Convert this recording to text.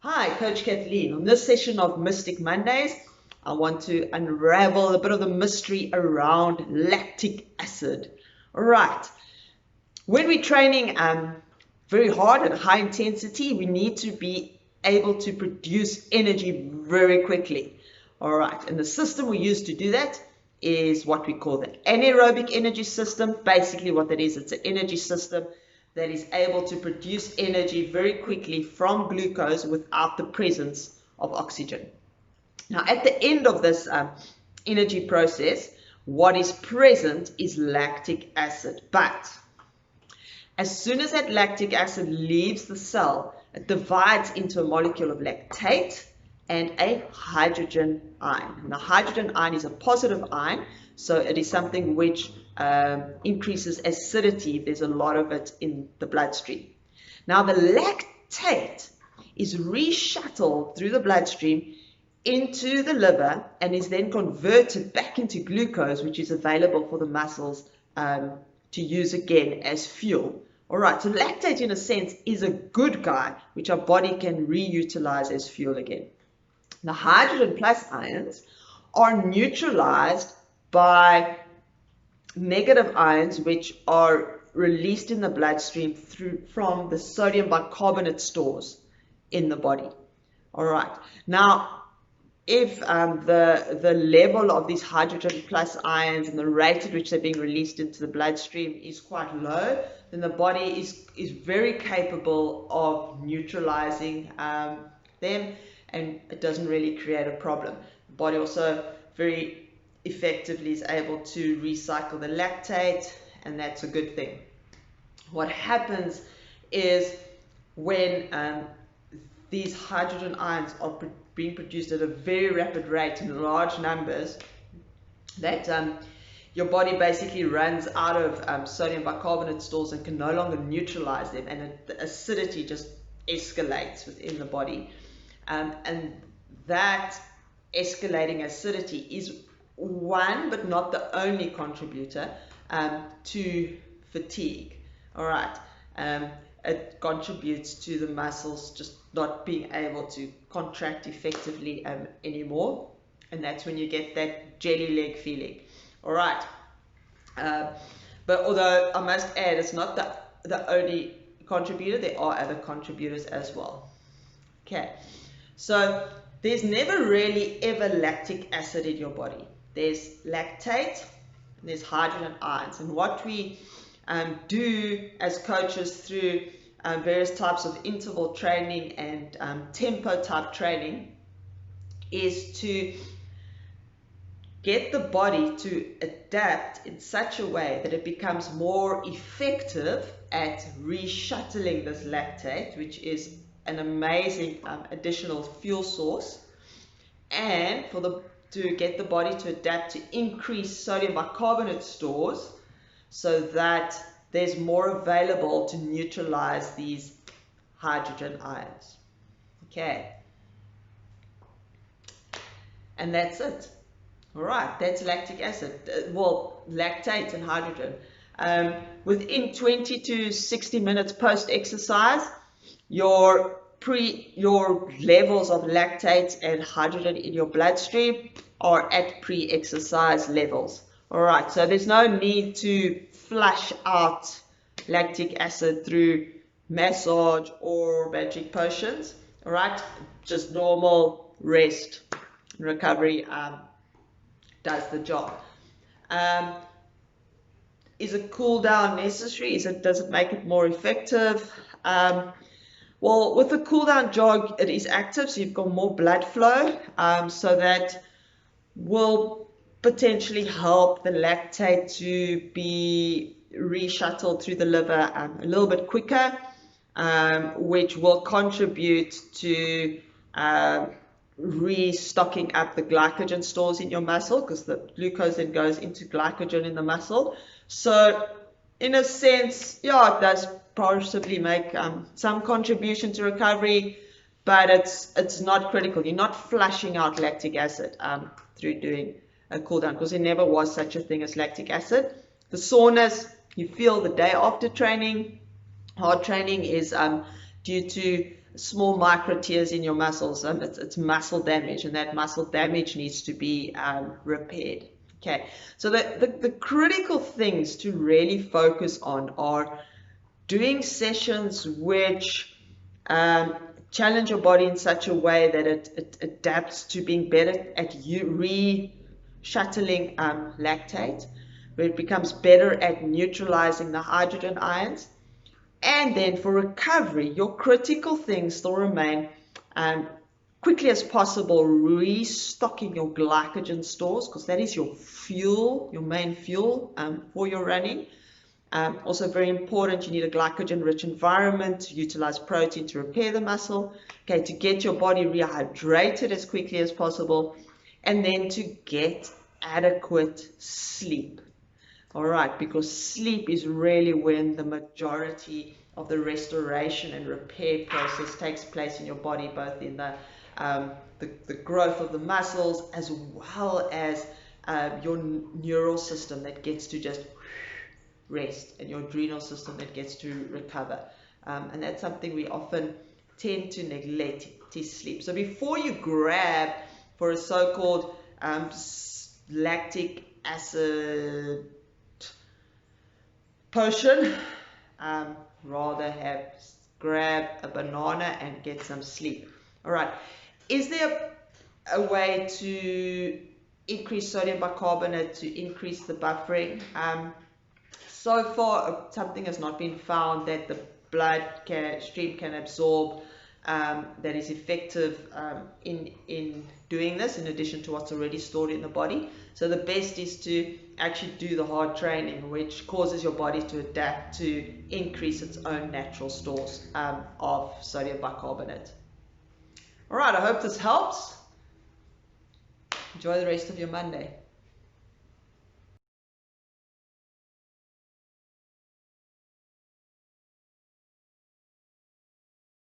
Hi, Coach Kathleen. On this session of Mystic Mondays, I want to unravel a bit of the mystery around lactic acid. All right. When we're training very hard and high intensity, we need to be able to produce energy very quickly. All right. And the system we use to do that is what we call the anaerobic energy system. Basically, what that is, it's an energy system that is able to produce energy very quickly from glucose without the presence of oxygen. Now, at the end of this energy process, what is present is lactic acid. But as soon as that lactic acid leaves the cell, it divides into a molecule of lactate and a hydrogen ion. And the hydrogen ion is a positive ion, so it is something which increases acidity. There's a lot of it in the bloodstream. Now the lactate is reshuttled through the bloodstream into the liver and is then converted back into glucose, which is available for the muscles to use again as fuel. All right, so lactate in a sense is a good guy, which our body can reutilize as fuel again. The hydrogen plus ions are neutralized by negative ions, which are released in the bloodstream from the sodium bicarbonate stores in the body. All right, now if the level of these hydrogen plus ions and the rate at which they're being released into the bloodstream is quite low, then the body is very capable of neutralizing them, and it doesn't really create a problem. The body also very effectively is able to recycle the lactate, and that's a good thing. What happens is when these hydrogen ions are being produced at a very rapid rate in large numbers, that your body basically runs out of sodium bicarbonate stores and can no longer neutralize them, and the acidity just escalates within the body. And that escalating acidity is one, but not the only contributor to fatigue. All right. It contributes to the muscles just not being able to contract effectively anymore, and that's when you get that jelly leg feeling. All right. But although I must add, it's not the only contributor, there are other contributors as well. Okay, so there's never really ever lactic acid in your body. There's lactate, and there's hydrogen ions, and what we do as coaches through various types of interval training and tempo type training is to get the body to adapt in such a way that it becomes more effective at reshuttling this lactate, which is an amazing additional fuel source, and to get the body to adapt to increase sodium bicarbonate stores so that there's more available to neutralize these hydrogen ions. Okay. And that's it. All right, that's lactic acid. Well, lactate and hydrogen. Within 20 to 60 minutes post-exercise, your levels of lactate and hydrogen in your bloodstream are at pre-exercise levels. All right, so there's no need to flush out lactic acid through massage or magic potions. All right, just normal rest and recovery does the job. Is a cool down necessary? Does it make it more effective? Well, with the cool down jog, it is active, so you've got more blood flow, so that will potentially help the lactate to be reshuttled through the liver a little bit quicker, which will contribute to restocking up the glycogen stores in your muscle, because the glucose then goes into glycogen in the muscle. So in a sense, yeah, it does possibly make some contribution to recovery, but it's not critical. You're not flushing out lactic acid through doing a cool down, because there never was such a thing as lactic acid. The soreness you feel the day after training, hard training, is due to small micro tears in your muscles. It's muscle damage, and that muscle damage needs to be repaired. Okay, so the critical things to really focus on are doing sessions which challenge your body in such a way that it adapts to being better at re-shuttling lactate, where it becomes better at neutralizing the hydrogen ions. And then for recovery, your critical things still remain quickly as possible restocking your glycogen stores, because that is your fuel, your main fuel for your running. Also very important, you need a glycogen-rich environment to utilize protein to repair the muscle, okay, to get your body rehydrated as quickly as possible, and then to get adequate sleep. All right, because sleep is really when the majority of the restoration and repair process takes place in your body, both in the growth of the muscles as well as your neural system that gets to just rest, and your adrenal system that gets to recover. And that's something we often tend to neglect, is sleep. So before you grab for a so-called lactic acid potion, rather grab a banana and get some sleep. All right, is there a way to increase sodium bicarbonate to increase the buffering? So far, something has not been found that the blood stream can absorb that is effective in doing this, in addition to what's already stored in the body. So the best is to actually do the hard training, which causes your body to adapt to increase its own natural stores of sodium bicarbonate. All right, I hope this helps. Enjoy the rest of your Monday.